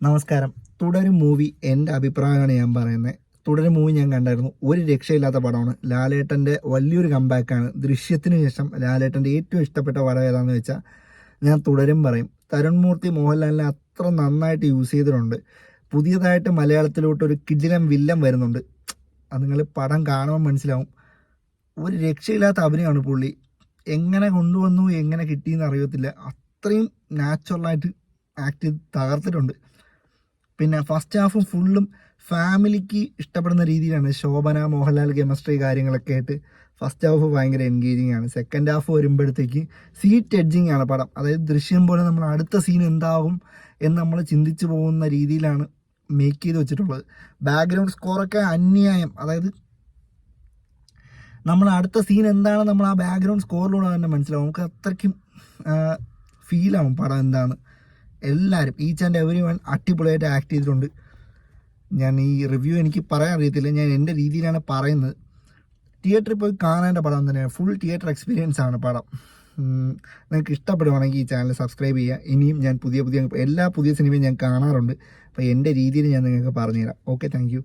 നമസ്കാരം. തുടരും മൂവി എൻ്റെ അഭിപ്രായമാണ് ഞാൻ പറയുന്നത്. തുടരും മൂവി ഞാൻ കണ്ടായിരുന്നു. ഒരു രക്ഷയില്ലാത്ത പടമാണ്. ലാലേട്ടൻ്റെ വലിയൊരു കമ്പാക്കാണ്. ദൃശ്യത്തിന് ശേഷം ലാലേട്ടൻ്റെ ഏറ്റവും ഇഷ്ടപ്പെട്ട പടം ഏതാണെന്ന് വെച്ചാൽ ഞാൻ തുടരും പറയും. തരുൺ മൂർത്തി മോഹൻലാലിനെ അത്ര നന്നായിട്ട് യൂസ് ചെയ്തിട്ടുണ്ട്. പുതിയതായിട്ട് മലയാളത്തിലോട്ട് ഒരു കിടിലൻ വില്ലൻ വരുന്നുണ്ട്. അത് നിങ്ങൾ പടം കാണുമ്പോൾ മനസ്സിലാവും. ഒരു രക്ഷയില്ലാത്ത അഭിനയമാണ് പുള്ളി. എങ്ങനെ കൊണ്ടുവന്നു, എങ്ങനെ കിട്ടിയെന്ന് അറിയത്തില്ല. അത്രയും നാച്ചുറലായിട്ട് ആക്ട് ചെയ്ത് തകർത്തിട്ടുണ്ട്. പിന്നെ ഫസ്റ്റ് ഹാഫും ഫുള്ളും ഫാമിലിക്ക് ഇഷ്ടപ്പെടുന്ന രീതിയിലാണ്. ശോഭന മോഹൻലാൽ കെമിസ്ട്രി കാര്യങ്ങളൊക്കെ ആയിട്ട് ഫസ്റ്റ് ഹാഫ് ഭയങ്കര എൻഗേജിങ് ആണ്. സെക്കൻഡ് ഹാഫ് വരുമ്പോഴത്തേക്ക് സീറ്റ് എഡ്ജിങ് ആണ് പടം. അതായത് ദൃശ്യം പോലെ നമ്മൾ അടുത്ത സീൻ എന്താകും എന്ന് നമ്മൾ ചിന്തിച്ചു പോകുന്ന രീതിയിലാണ് മേക്ക് ചെയ്ത് വെച്ചിട്ടുള്ളത്. ബാക്ക്ഗ്രൗണ്ട് സ്കോറൊക്കെ അന്യായം. അതായത് നമ്മൾ അടുത്ത സീൻ എന്താണ് നമ്മൾ ആ ബാക്ക്ഗ്രൗണ്ട് സ്കോറിലൂടെ തന്നെ മനസ്സിലാവും. നമുക്ക് അത്രയ്ക്കും ഫീലാവും പടം എന്താണ്. എല്ലാവരും ഈച്ച് ആൻഡ് എവരി വൺ അടിപൊളിയായിട്ട് ആക്ട് ചെയ്തിട്ടുണ്ട്. ഞാൻ ഈ റിവ്യൂ എനിക്ക് പറയാൻ അറിയത്തില്ല, ഞാൻ എൻ്റെ രീതിയിലാണ് പറയുന്നത്. തിയേറ്ററിൽ പോയി കാണേണ്ട പടം തന്നെയാണ്. ഫുൾ തിയേറ്റർ എക്സ്പീരിയൻസ് ആണ് പടം. നിങ്ങൾക്ക് ഇഷ്ടപ്പെടുവാണെങ്കിൽ ഈ ചാനൽ സബ്സ്ക്രൈബ് ചെയ്യുക. ഇനിയും ഞാൻ എല്ലാ പുതിയ സിനിമയും ഞാൻ കാണാറുണ്ട്. അപ്പോൾ എൻ്റെ രീതിയിൽ ഞാൻ നിങ്ങൾക്ക് പറഞ്ഞുതരാം. Okay, thank you.